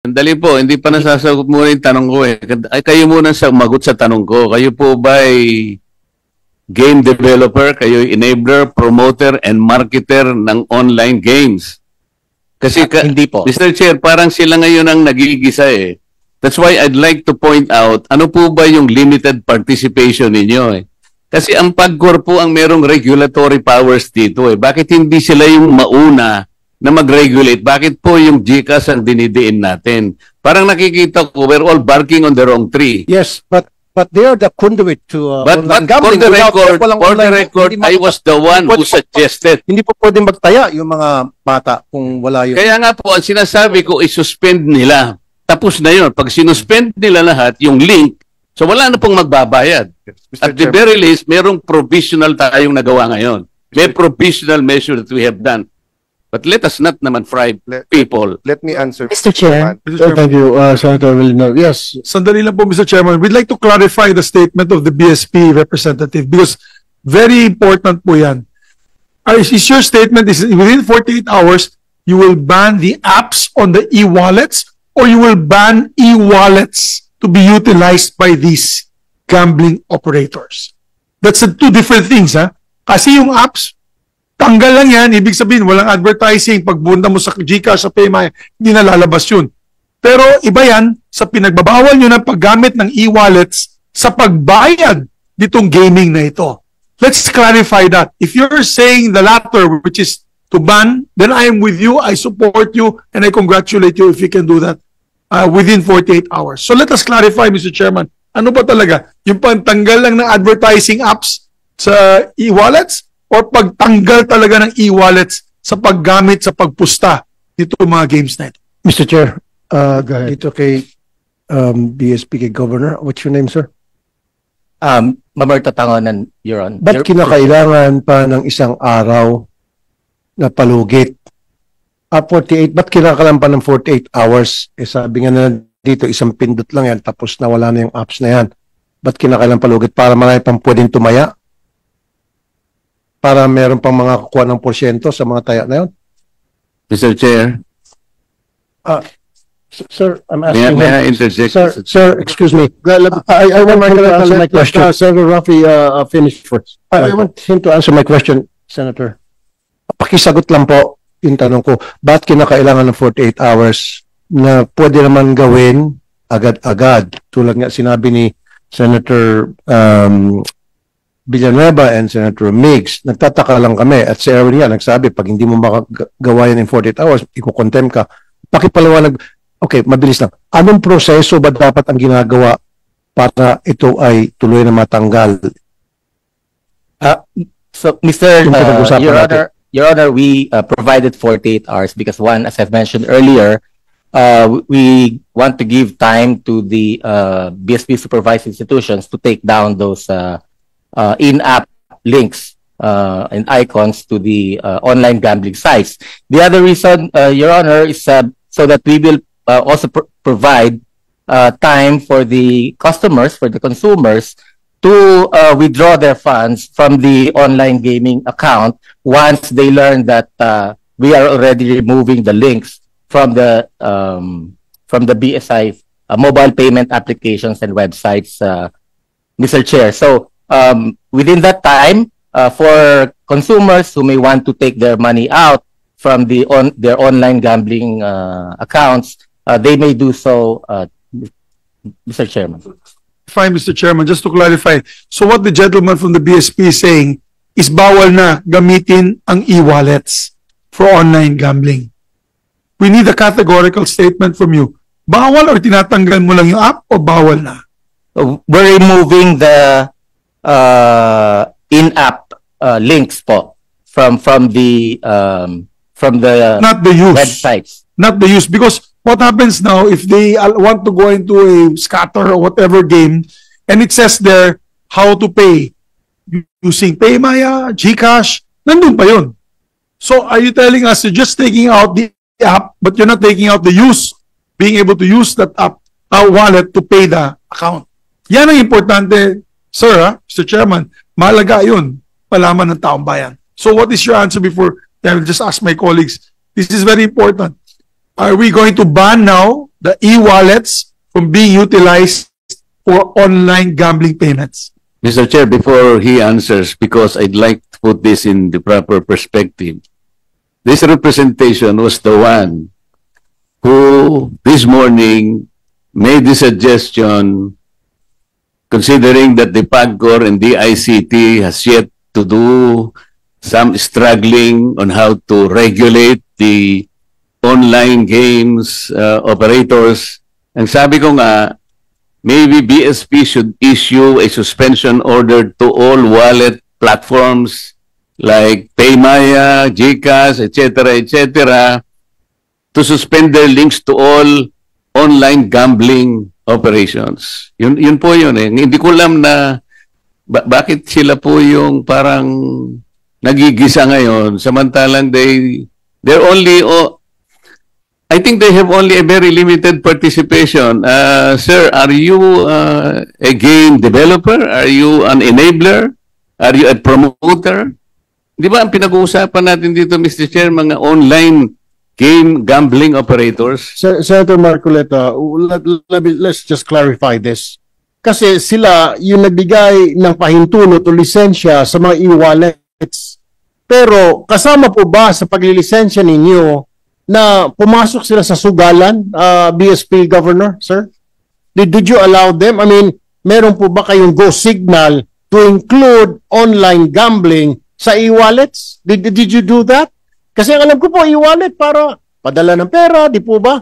Sandali po, hindi pa nasasagot muna yung tanong ko eh. Ay, kayo muna magot sa tanong ko. Kayo po ba ay game developer? Kayo enabler, promoter, and marketer ng online games? Kasi Hindi po. Mr. Chair, parang sila ngayon ang nagigisa eh. That's why I'd like to point out, ano po ba yung limited participation ninyo eh? Kasi ang PAGCOR po ang merong regulatory powers dito eh. Bakit hindi sila yung mauna na mag-regulate? Bakit po yung GCash ang dinidiin natin? Parang nakikita ko, we're all barking on the wrong tree. Yes, but they are the conduit to But online for gambling. the Without- record, I was the one who suggested. Hindi po pwedeng magtaya yung mga bata kung wala yun. Kaya nga po, ang sinasabi ko, i-suspend nila. Tapos na yun. Pag sinuspend nila lahat, yung link, so wala na pong magbabayad. At the very least, merong provisional tayong nagawa ngayon. May provisional measure that we have done. But let us not naman fry people. Let me answer. Mr. Chair. Thank you, Senator Villeneuve. Yes. Sandali lang po, Mr. Chairman. We'd like to clarify the statement of the BSP representative because very important po yan. Is your statement is within 48 hours, you will ban the apps on the e-wallets or you will ban e-wallets to be utilized by these gambling operators? That's two different things, ha? Kasi yung apps, tanggal lang yan. Ibig sabihin, walang advertising. Pag bunda mo sa GCash, sa PayMaya, hindi na lalabas yun. Pero iba yan sa pinagbabawal nyo ng paggamit ng e-wallets sa pagbayad ditong gaming na ito. Let's clarify that. If you're saying the latter, which is to ban, then I am with you, I support you, and I congratulate you if you can do that within 48 hours. So let us clarify, Mr. Chairman. Ano ba talaga? Yung pantanggal lang ng advertising apps sa e-wallets or pagtanggal talaga ng e-wallets sa paggamit sa pagpusta dito mga games na ito? Mr. Chair, Go ahead. dito kay BSP, kay Governor. What's your name, sir? Mamerto Tangonan, Your Honor. Ba't kinakailangan pa ng isang araw na palugit? 48, ba't kinakailangan pa ng 48 hours? Eh sabi nga na dito, isang pindot lang yan, tapos nawala na yung apps na yan. Ba't kinakailangan palugit? Para marami pang pwedeng tumaya? Para meron pang mga kukuha ng porsyento sa mga taya na yun? Mr. Chair, Sir, I'm may asking I interject? Sir, excuse me. I want him to answer my question. Senator Rafi, finish first. I want him to answer my question, Senator. Pakisagot lang po yung tanong ko. Ba't kinakailangan ng 48 hours na pwede naman gawin agad-agad? Tulad nga sinabi ni Senator Villanueva and Senator Migs, nagtataka lang kami. At si Erwin nga, nagsabi, pag hindi mo makagawa yan in 48 hours, ikukontem ka. Pakipaliwanag. Okay, mabilis lang. Anong proseso ba dapat ang ginagawa para ito ay tuloy na matanggal? So, Mr. Yung pinag-usapan natin. Your Honor, we provided 48 hours because one, as I've mentioned earlier, we want to give time to the BSP supervised institutions to take down those in-app links and icons to the online gambling sites. The other reason, Your Honor, is so that we will also provide time for the customers, for the consumers, to withdraw their funds from the online gaming account once they learn that we are already removing the links from the BSI mobile payment applications and websites, Mr. Chair. So within that time, for consumers who may want to take their money out from their online gambling accounts, they may do so, Mr. Chairman. Fine, Mr. Chairman, just to clarify. So what the gentleman from the BSP is saying is bawal na gamitin ang e-wallets for online gambling. We need a categorical statement from you. Bawal or tinatanggal mo lang yung app o bawal na? We're removing the in-app links po from the Not the use. websites. Not the use. Because what happens now if they want to go into a scatter or whatever game and it says there how to pay using PayMaya, GCash, nandun pa yun. So are you telling us you're just taking out the app but you're not taking out the use, being able to use that app, wallet to pay the account? Yan ang importante, sir, Mr. Chairman. Mahalaga yun, malaman ng taong bayan. So what is your answer before I will just ask my colleagues? This is very important. Are we going to ban now the e-wallets from being utilized for online gambling payments? Mr. Chair, before he answers, because I'd like to put this in the proper perspective, this representation was the one who this morning made the suggestion, considering that the PAGCOR and the ICT has yet to do some struggling on how to regulate the online games operators. Ang sabi ko nga, maybe BSP should issue a suspension order to all wallet platforms like Paymaya, GCash, etc., to suspend their links to all online gambling operations. Yun po yun eh. Hindi ko alam na bakit sila po yung parang nagigisa ngayon samantalang they're only I think they have only a very limited participation. Sir, are you a game developer? Are you an enabler? Are you a promoter? Di ba ang pinag-uusapan natin dito, Mr. Chair, mga online game gambling operators? Senator Marcoleta, let's just clarify this. Kasi sila yung nagbigay ng pahintulot o lisensya sa mga e-wallets. Pero kasama po ba sa paglilisensya ninyo na pumasok sila sa sugalan, BSP Governor, sir? Did you allow them? I mean, meron po ba kayong go signal to include online gambling sa e-wallets? Did you do that? Kasi alam ko po, e-wallet para padala ng pera, di po ba?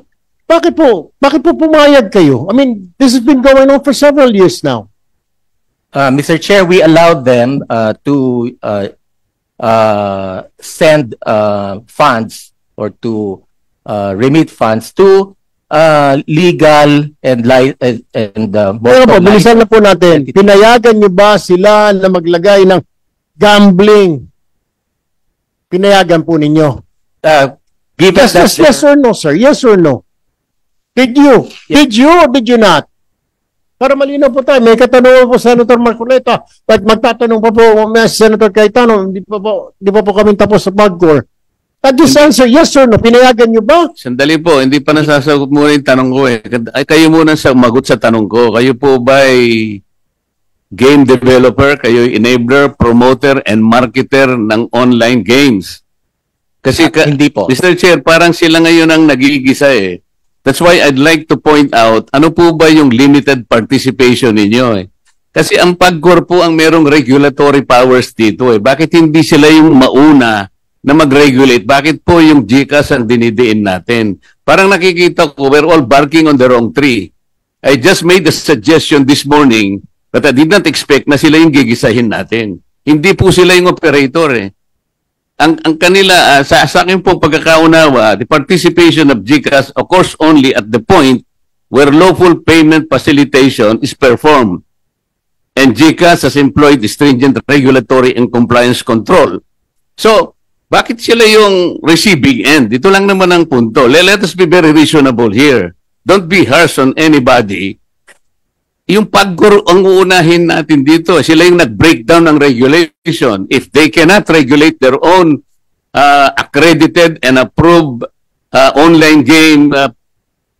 Bakit po pumayag kayo? I mean, this has been going on for several years now. Mr. Chair, we allowed them to send funds or to remit funds to legal and Pero po, bilisan na po natin. Pinayagan niyo ba sila na maglagay ng gambling? Pinayagan po ninyo? Yes or no, sir? Yes or no? Did you? Yes. Did you or did you not? Para malinaw po tayo. May katanungan po Senator Marcoleta. At magtatanong pa po Senator Cayetano, di pa po kami tapos sa PAGCOR. Just answer yes or no. Pinayagan niyo ba? Sandali po, hindi pa nasasagot muna yung tanong ko eh. Kayo muna sumagot sa tanong ko. Kayo po ba ay game developer? Kayo ay enabler, promoter, and marketer ng online games? Kasi hindi po. Mr. Chair, parang sila ngayon ang nagigisa eh. That's why I'd like to point out, ano po ba yung limited participation ninyo eh? Kasi ang PAGCOR po ang merong regulatory powers dito eh. Bakit hindi sila yung mauna na mag-regulate? Bakit po yung GCash ang dinidiin natin? Parang nakikita ko, we're all barking on the wrong tree. I just made a suggestion this morning but I did not expect na sila yung gigisahin natin. Hindi po sila yung operator eh. Ang kanila, sa akin po pagkakaunawa, the participation of GCash occurs only at the point where lawful payment facilitation is performed. And GCash has employed stringent regulatory and compliance control. So, bakit sila yung receiving end? Ito lang naman ang punto. Let us be very reasonable here. Don't be harsh on anybody. Yung PAGCOR ang uunahin natin dito. Sila yung nag-breakdown ng regulation. If they cannot regulate their own accredited and approved online game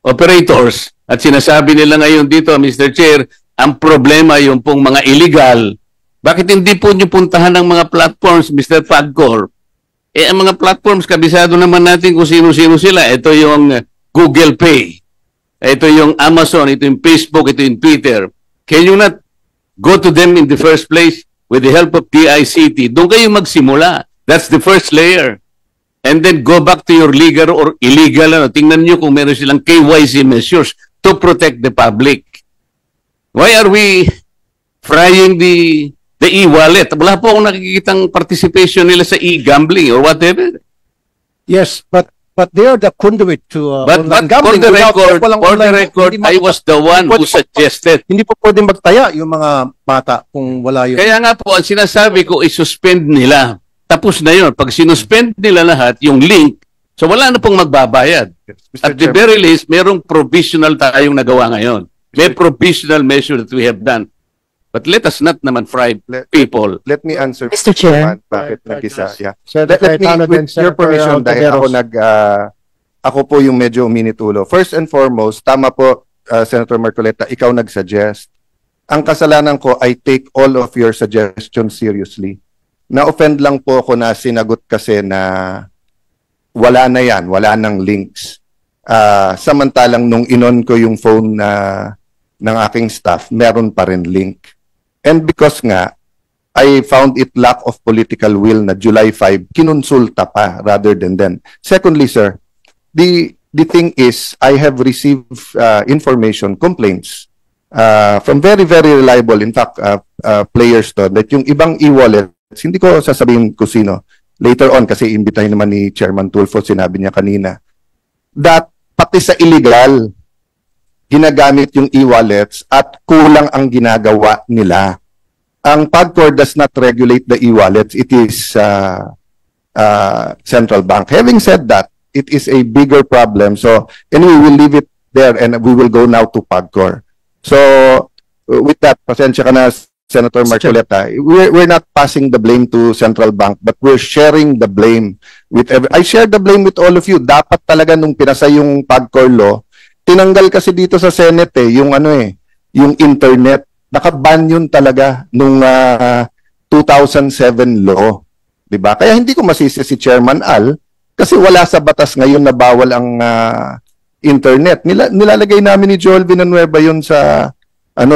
operators, at sinasabi nila ngayon dito, Mr. Chair, ang problema yung pong mga illegal, bakit hindi po nyo puntahan ng mga platforms, Mr. PAGCOR? Eh, ang mga platforms, kabisado naman natin kung sino-sino sila. Ito yung Google Pay. Ito yung Amazon, ito yung Facebook, ito yung Twitter. Can you not go to them in the first place with the help of TICT? Doon kayo magsimula. That's the first layer. And then go back to your legal or illegal. Tingnan nyo kung meron silang KYC measures to protect the public. Why are we frying the e-wallet? Wala po akong nakikitang participation nila sa e-gambling or whatever. Yes, but they are the conduit to but gambling. For the record, I was the one who suggested. Hindi po pwedeng magtaya yung mga bata kung wala yung... Kaya nga po, ang sinasabi ko, i-suspend nila. Tapos na yun. Pag sinuspend nila lahat, yung link, so wala na pong magbabayad. At the very least, merong provisional tayong nagawa ngayon. May provisional measure that we have done. But let us not naman fry people. Let me answer. Mr. Chair. Bakit nag-isa? Yeah. So, Let me, with your permission, dahil ako ako po yung medyo uminitulo. First and foremost, tama po, Senator Marcoleta, ikaw nag-suggest. Ang kasalanan ko, I take all of your suggestions seriously. Na-offend lang po ako na sinagot kasi na wala na yan, wala nang links. Samantalang nung inon ko yung phone ng aking staff, meron pa rin link. And because nga, I found it lack of political will na July 5, kinonsulta pa rather than then. Secondly, sir, the thing is, I have received information, complaints from very, very reliable, in fact, players to, that yung ibang e-wallets, hindi ko sasabihin kung sino, later on, kasi imbitahin naman ni Chairman Tulfo, sinabi niya kanina, that pati sa illegal, ginagamit yung e-wallets at kulang ang ginagawa nila. Ang PAGCOR does not regulate the e-wallets. It is central bank. Having said that, it is a bigger problem. So, anyway, we'll leave it there and we will go now to PAGCOR. So, with that, pasensya ka na, Senator Marcoleta, we're not passing the blame to central bank, but we're sharing the blame with I share the blame with all of you. Dapat talaga nung pinasa yung PAGCOR law, tinanggal kasi dito sa Senate yung yung internet. Nakaban yun talaga nung 2007 law. Diba? Kaya hindi ko masisi si Chairman Al kasi wala sa batas ngayon na bawal ang internet. Nilalagay namin ni Joel Villanueva yun sa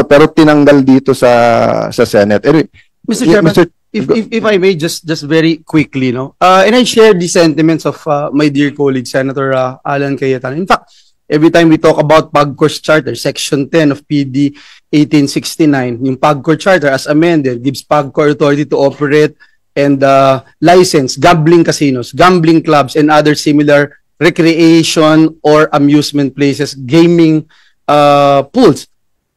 pero tinanggal dito sa Senate. Anyway, Mr. Chairman, if I may just very quickly, and I share the sentiments of my dear colleague Senator Alan Cayetano. In fact, every time we talk about PAGCOR's charter, Section 10 of PD 1869, yung PAGCOR charter as amended gives PAGCOR authority to operate and license gambling casinos, gambling clubs, and other similar recreation or amusement places, gaming pools.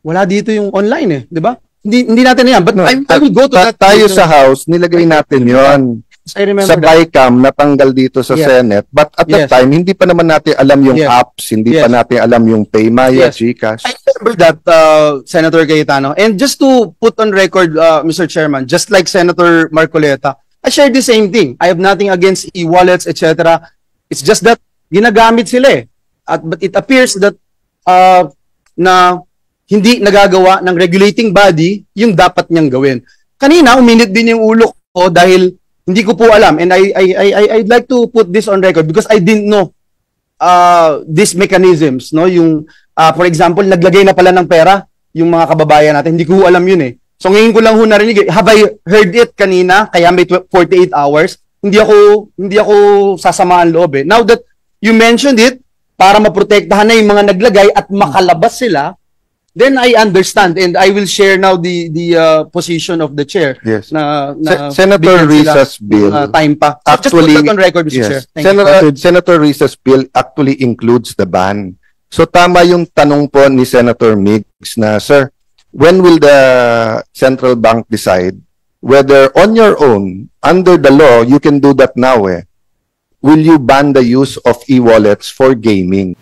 Wala dito yung online di ba? Hindi natin yan. But I will go to that. Tayo sa House, nilagay natin yon. I remember sa BICAM, natanggal dito sa Senate. But at that time, hindi pa naman natin alam yung apps, hindi pa natin alam yung Paymaya, GCash. I remember that, Senator Cayetano. And just to put on record, Mr. Chairman, just like Senator Marcoleta, I share the same thing. I have nothing against e-wallets, etc. It's just that ginagamit sila but it appears that na hindi nagagawa ng regulating body yung dapat niyang gawin. Kanina, uminit din yung ulo ko dahil hindi ko po alam. And I'd like to put this on record because I didn't know these mechanisms. Yung, for example, naglagay na pala ng pera yung mga kababayan natin. Hindi ko alam yun So ngayon ko lang narinig. Have I heard it kanina? Kaya may 48 hours. Hindi ako sasamaan loob Now that you mentioned it, para maprotektahan na yung mga naglagay at makalabas sila, then I understand and I will share now the position of the chair. Yes. Senator Riza's bill time pa. Actually, just put that on record, Mr. Chair. Senator Riza's bill actually includes the ban. So tama yung tanong po ni Senator Migs na, sir, when will the central bank decide whether on your own, under the law, you can do that now will you ban the use of e-wallets for gaming?